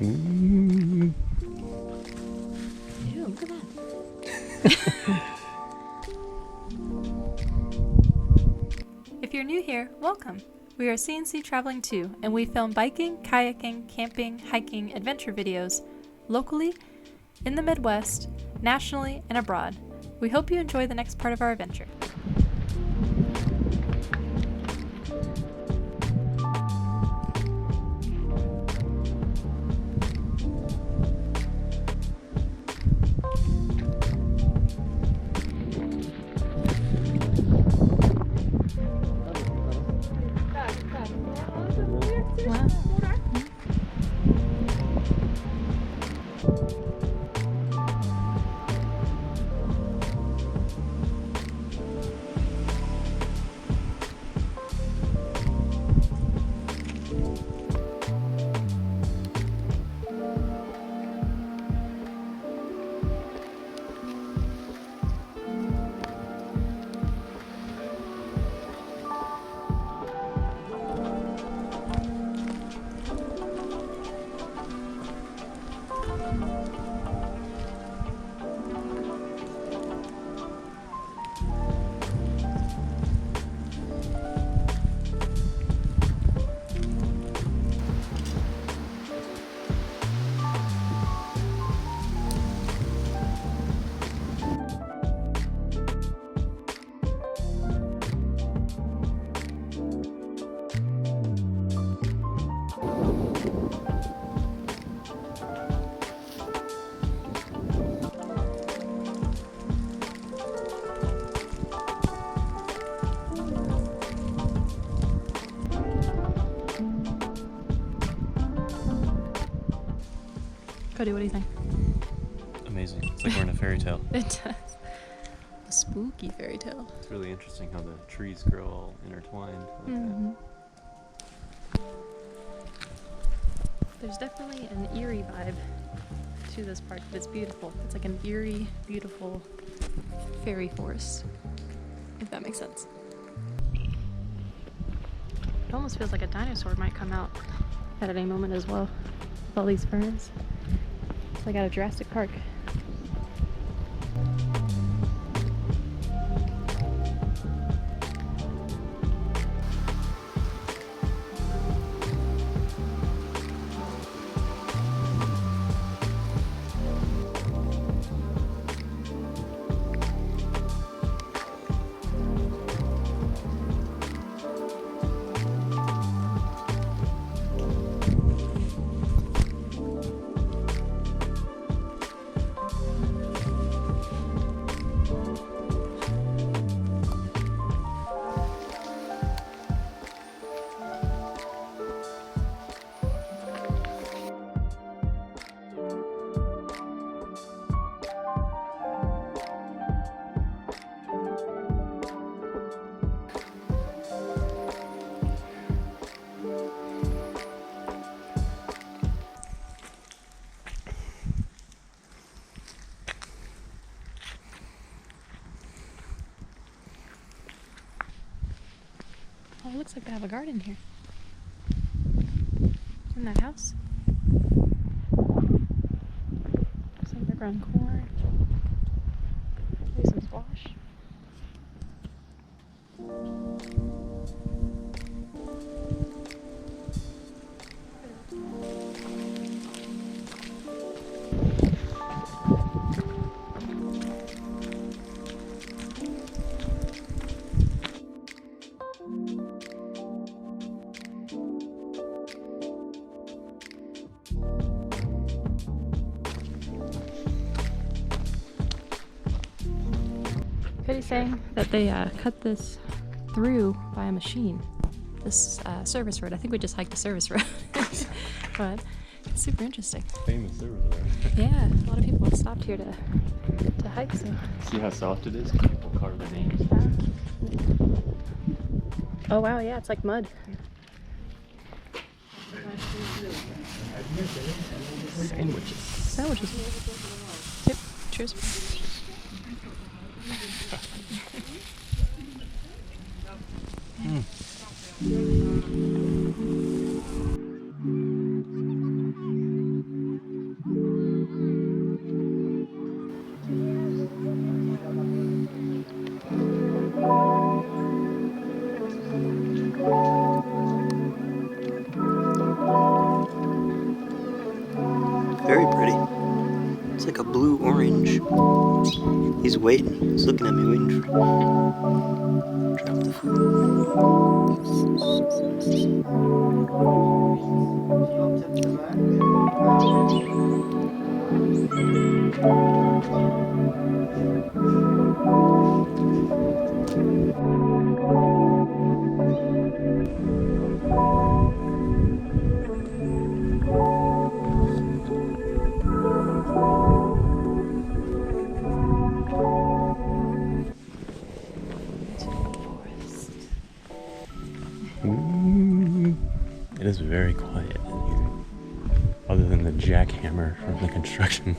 Mm. Ew, look at that. If you're new here, welcome. We are CNC Traveling 2, and we film biking, kayaking, camping, hiking, adventure videos locally, in the Midwest, nationally, and abroad. We hope you enjoy the next part of our adventure. Wow. Cody, what do you think? Amazing. It's like we're in a fairy tale. It does. A spooky fairy tale. It's really interesting how the trees grow all intertwined like that. There's definitely an eerie vibe to this park, but it's beautiful. It's like an eerie, beautiful fairy forest, if that makes sense. It almost feels like a dinosaur might come out at any moment as well, with all these ferns. It's like out of Jurassic Park. Oh, it looks like they have a garden here. In that house. Looks like they're growing corn. Maybe some squash. Cody's saying that they cut this through by a machine. This service road. I think we just hiked the service road. But it's super interesting. Famous service road. Yeah, a lot of people have stopped here to hike. So. See how soft it is? People carve their names. Oh wow, yeah, it's like mud. Sandwiches. Yep, cheers. He's waiting. He's looking at me, waiting for drop the food. It is very quiet in here, other than the jackhammer from the construction.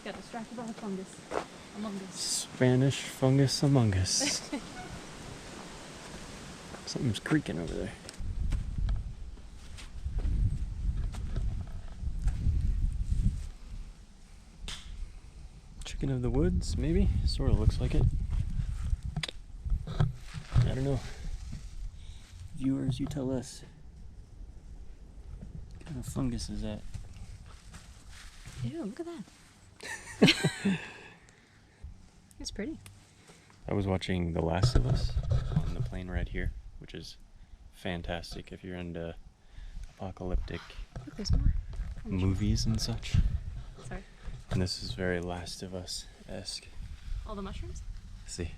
Got distracted by the fungus. Among us. Spanish fungus among us. Something's creaking over there. Chicken of the woods, maybe? Sort of looks like it. I don't know. Viewers, you tell us. What kind of fungus is that? Ew, look at that. It's pretty. I was watching The Last of Us on the plane right here, which is fantastic if you're into apocalyptic Look, there's more. movies and such. Sorry. And this is very Last of Us-esque. All the mushrooms? See.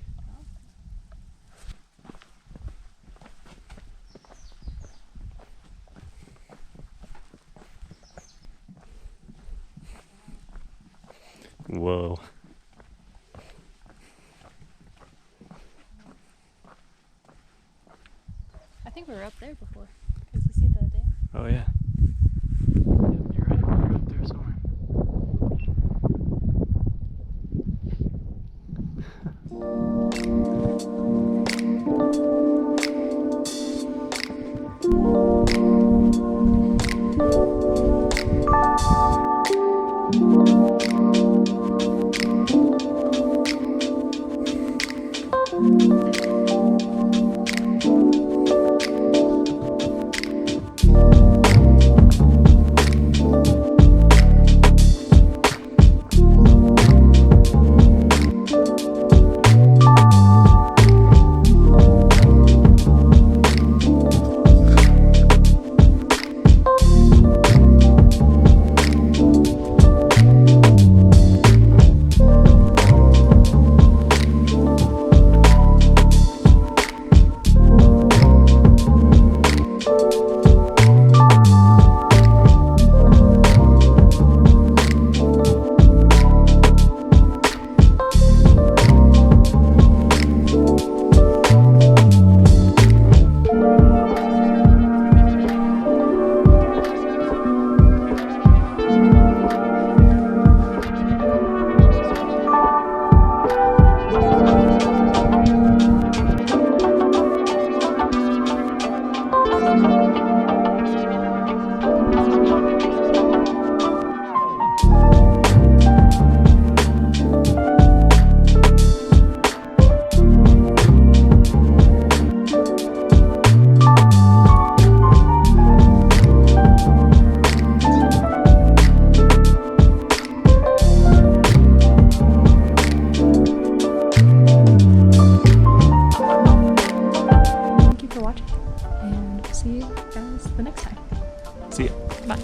Whoa. I think we were up there before. Because you see the dam? Oh yeah. Yep, you're right. We're up there somewhere. Thank you for watching, and we'll see you guys the next time. See ya. Bye.